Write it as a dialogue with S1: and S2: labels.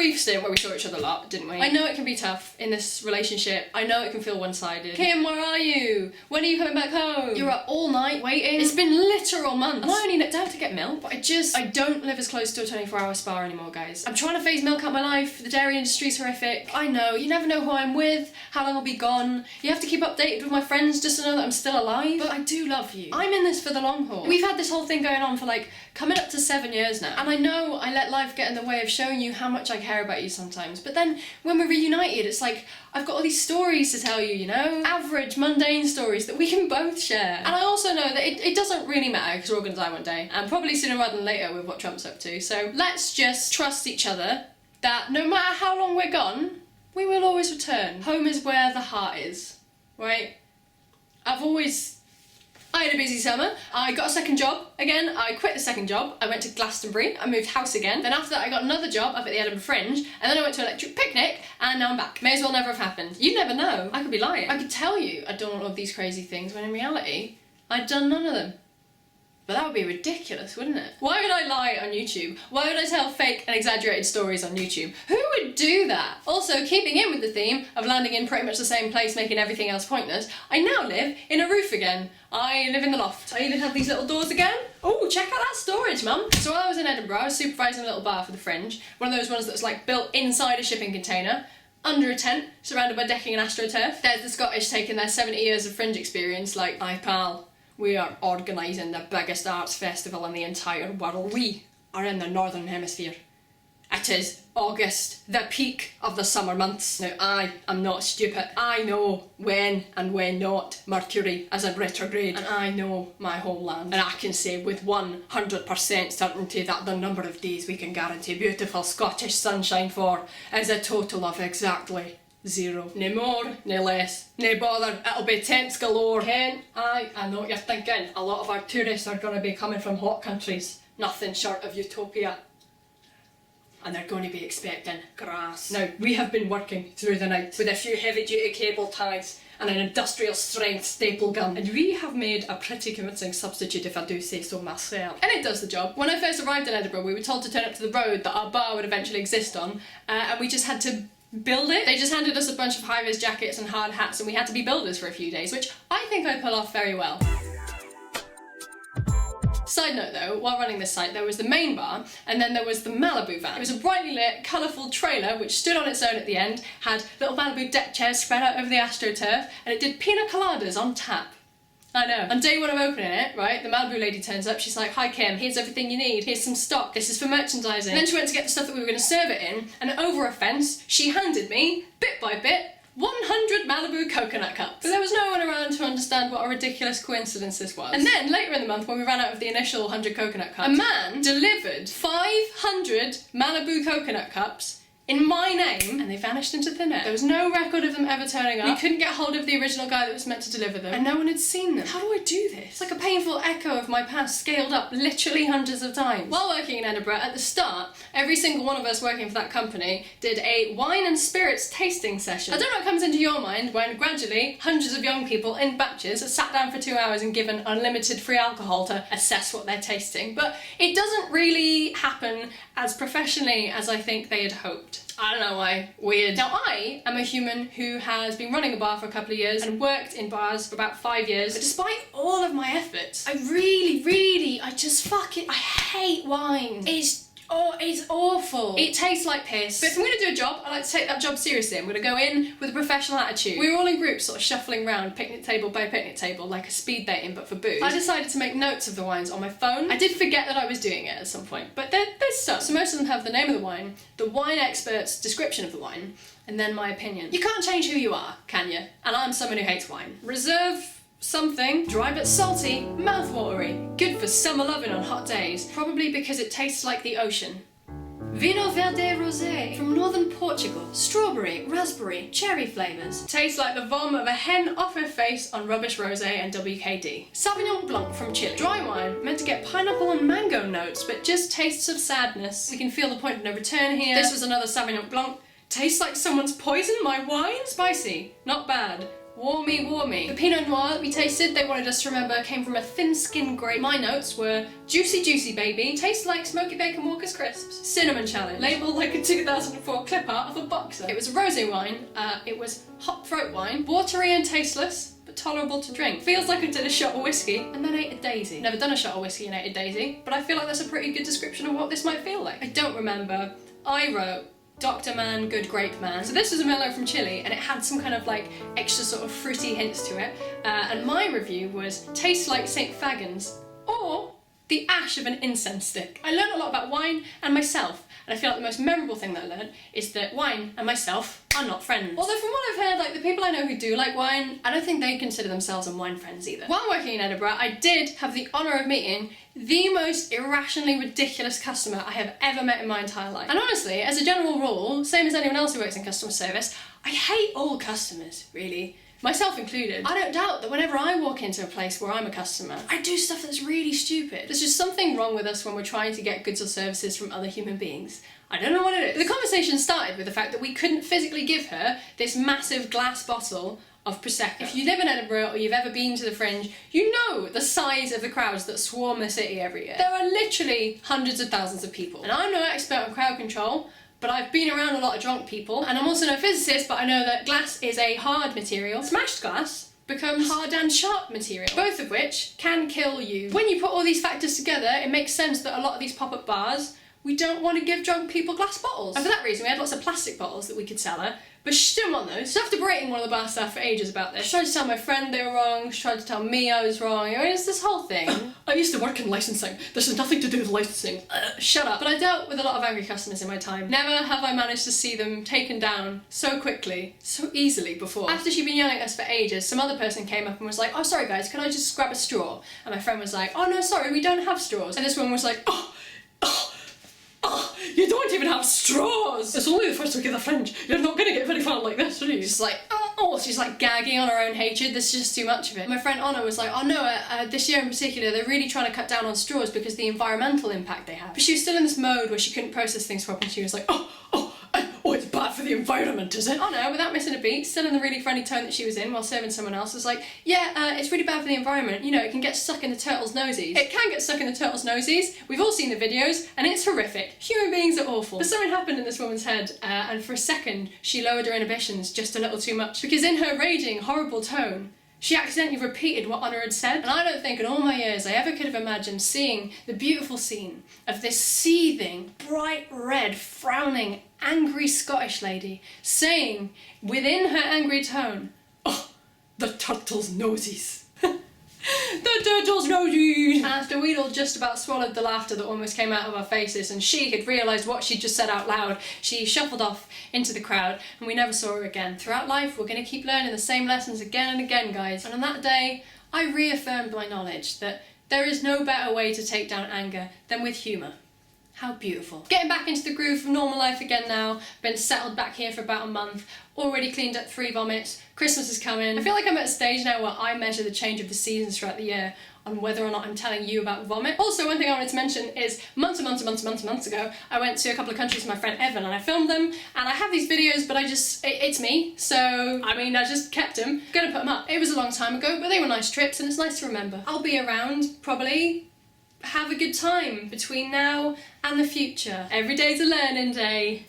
S1: brief stint where we saw each other a lot, didn't we? I know it can be tough in this relationship. I know it can feel one-sided. Kim, where are you? When are you coming back home? You're up all night waiting. It's been literal months. And I only nipped out to get milk, but I don't live as close to a 24-hour spa anymore, guys. I'm trying to phase milk out my life. The dairy industry's horrific. I know, you never know who I'm with, how long I'll be gone. You have to keep updated with my friends just to know that I'm still alive. But I do love you. I'm in this for the long haul. We've had this whole thing going on for like coming up to 7 years now. And I know I let life get in the way of showing you how much I care about you sometimes. But then when we're reunited, it's like I've got all these stories to tell you, you know? Average, mundane stories that we can both share. And I also know that it doesn't really matter because we're all gonna die one day. And probably sooner rather than later with what Trump's up to. So let's just trust each other that no matter how long we're gone, we will always return. Home is where the heart is, right? I had a busy summer. I got a second job again. I quit the second job. I went to Glastonbury. I moved house again. Then after that I got another job up at the Edinburgh Fringe, and then I went to Electric Picnic, and now I'm back. May as well never have happened. You never know. I could be lying. I could tell you I'd done all of these crazy things when in reality I'd done none of them. But that would be ridiculous, wouldn't it? Why would I lie on YouTube? Why would I tell fake and exaggerated stories on YouTube? Who would do that? Also, keeping in with the theme of landing in pretty much the same place, making everything else pointless, I now live in a roof again. I live in the loft. I even have these little doors again. Oh, check out that storage, mum. So while I was in Edinburgh, I was supervising a little bar for the Fringe, one of those ones that's like built inside a shipping container, under a tent, surrounded by decking and astroturf. There's the Scottish taking their 70 years of Fringe experience like, aye pal, we are organising the biggest arts festival in the entire world. We are in the Northern Hemisphere. It is August, the peak of the summer months. Now I am not stupid. I know when and when not Mercury is in retrograde, and I know my whole land. And I can say with 100% certainty that the number of days we can guarantee beautiful Scottish sunshine for is a total of exactly 0. No more, no less, no bother, it'll be tents galore. Ken, I know what you're thinking. A lot of our tourists are going to be coming from hot countries. Nothing short of utopia. And they're going to be expecting grass. Now, we have been working through the night with a few heavy-duty cable ties and an industrial-strength staple gun, and we have made a pretty convincing substitute, if I do say so myself. And it does the job. When I first arrived in Edinburgh, we were told to turn up to the road that our bar would eventually exist on, and we just had to build it. They just handed us a bunch of high-vis jackets and hard hats, and we had to be builders for a few days, which I think I pull off very well. Side note though, while running this site there was the main bar and then there was the Malibu van. It was a brightly lit, colourful trailer which stood on its own at the end, had little Malibu deck chairs spread out over the astroturf, and it did pina coladas on tap. I know. On day one of opening it, right, the Malibu lady turns up, she's like, "Hi Kim, here's everything you need, here's some stock, this is for merchandising." And then she went to get the stuff that we were going to serve it in, and over a fence, she handed me, bit by bit, 100 Malibu coconut cups. But there was no one around to understand what a ridiculous coincidence this was. And then, later in the month, when we ran out of the initial 100 coconut cups, a man delivered 500 Malibu coconut cups in my name, and they vanished into thin air. There was no record of them ever turning up. We couldn't get hold of the original guy that was meant to deliver them, and no one had seen them. How do I do this? It's like a painful echo of my past scaled up literally hundreds of times. While working in Edinburgh, at the start, every single one of us working for that company did a wine and spirits tasting session. I don't know what comes into your mind when gradually hundreds of young people in batches are sat down for 2 hours and given unlimited free alcohol to assess what they're tasting, but it doesn't really happen as professionally as I think they had hoped. I don't know why. Weird. Now I am a human who has been running a bar for a couple of years and worked in bars for about 5 years, but despite all of my efforts, I hate wine. It's awful. It tastes like piss. But if I'm going to do a job, I like to take that job seriously. I'm going to go in with a professional attitude. We were all in groups sort of shuffling around picnic table by picnic table like a speed dating but for booze. I decided to make notes of the wines on my phone. I did forget that I was doing it at some point, but there's stuff. So most of them have the name of the wine expert's description of the wine, and then my opinion. You can't change who you are, can you? And I'm someone who hates wine. Reserve something, dry but salty, mouth-watery, good for summer loving on hot days, probably because it tastes like the ocean. Vino Verde Rosé from northern Portugal, strawberry, raspberry, cherry flavours. Tastes like the vom of a hen off her face on rubbish rosé and WKD. Sauvignon Blanc from Chile, dry wine, meant to get pineapple and mango notes, but just tastes of sadness. We can feel the point of no return here. This was another Sauvignon Blanc. Tastes like someone's poisoned my wine? Spicy, not bad. Warmy, warmy. The Pinot Noir that we tasted, they wanted us to remember, came from a thin-skinned grape. My notes were juicy, juicy baby, tastes like smoky bacon Walker's crisps. Cinnamon challenge, labelled like a 2004 clip art of a boxer. It was a rosé wine, it was hot throat wine, watery and tasteless, but tolerable to drink. Feels like I did a shot of whiskey and then ate a daisy. Never done a shot of whiskey and ate a daisy, but I feel like that's a pretty good description of what this might feel like. I don't remember. I wrote Dr. Man, Good Grape Man. So this was a Merlot from Chile and it had some kind of like extra sort of fruity hints to it. And my review was tastes like St. Fagans or the ash of an incense stick. I learned a lot about wine and myself, and I feel like the most memorable thing that I learned is that wine and myself are not friends. Although from what I've heard, like the people I know who do like wine, I don't think they consider themselves wine friends either. While working in Edinburgh, I did have the honour of meeting the most irrationally ridiculous customer I have ever met in my entire life. And honestly, as a general rule, same as anyone else who works in customer service, I hate all customers, really. Myself included. I don't doubt that whenever I walk into a place where I'm a customer, I do stuff that's really stupid. There's just something wrong with us when we're trying to get goods or services from other human beings. I don't know what it is. The conversation started with the fact that we couldn't physically give her this massive glass bottle of Prosecco. If you live in Edinburgh or you've ever been to the Fringe, you know the size of the crowds that swarm the city every year. There are literally hundreds of thousands of people. And I'm no expert on crowd control, but I've been around a lot of drunk people, and I'm also no physicist, but I know that glass is a hard material. Smashed glass becomes hard and sharp material, both of which can kill you. When you put all these factors together, it makes sense that a lot of these pop-up bars, we don't want to give drunk people glass bottles. And for that reason, we had lots of plastic bottles that we could sell her, but she didn't want those. So after berating one of the bar staff for ages about this, she tried to tell my friend they were wrong, she tried to tell me I was wrong. I mean, it's this whole thing. I used to work in licensing. This has nothing to do with licensing. Shut up. But I dealt with a lot of angry customers in my time. Never have I managed to see them taken down so quickly, so easily before. After she'd been yelling at us for ages, some other person came up and was like, oh, sorry guys, can I just grab a straw? And my friend was like, oh no, sorry, we don't have straws. And this one was like, you don't even have straws! It's only the first week of the Fringe. You're not gonna get very far like this, are you? She's like, she's like gagging on her own hatred. There's just too much of it. My friend Anna was like, oh no, this year in particular, they're really trying to cut down on straws because of the environmental impact they have. But she was still in this mode where she couldn't process things properly. She was like, it's bad for the environment, is it? Oh no, without missing a beat, still in the really friendly tone that she was in while serving someone else, was like, yeah, it's really bad for the environment. You know, it can get stuck in the Turtles Noseys. It can get stuck in the Turtles Noseys. We've all seen the videos, and it's horrific. Human beings are awful. But something happened in this woman's head, and for a second, she lowered her inhibitions just a little too much. Because in her raging, horrible tone, she accidentally repeated what Honor had said, and I don't think in all my years I ever could have imagined seeing the beautiful scene of this seething, bright red, frowning, angry Scottish lady saying, within her angry tone, oh, the Turtles Noseys. The Turtles Noseys! After we'd all just about swallowed the laughter that almost came out of our faces and she had realised what she'd just said out loud, she shuffled off into the crowd and we never saw her again. Throughout life, we're going to keep learning the same lessons again and again, guys. And on that day, I reaffirmed my knowledge that there is no better way to take down anger than with humour. How beautiful. Getting back into the groove of normal life again now, been settled back here for about a month, already cleaned up 3 vomits, Christmas is coming. I feel like I'm at a stage now where I measure the change of the seasons throughout the year on whether or not I'm telling you about vomit. Also, one thing I wanted to mention is months ago, I went to a couple of countries with my friend Evan and I filmed them, and I have these videos, but it's me, so, I mean, I just kept them. Gonna put them up. It was a long time ago, but they were nice trips and it's nice to remember. I'll be around, probably. Have a good time between now and the future. Every day's a learning day.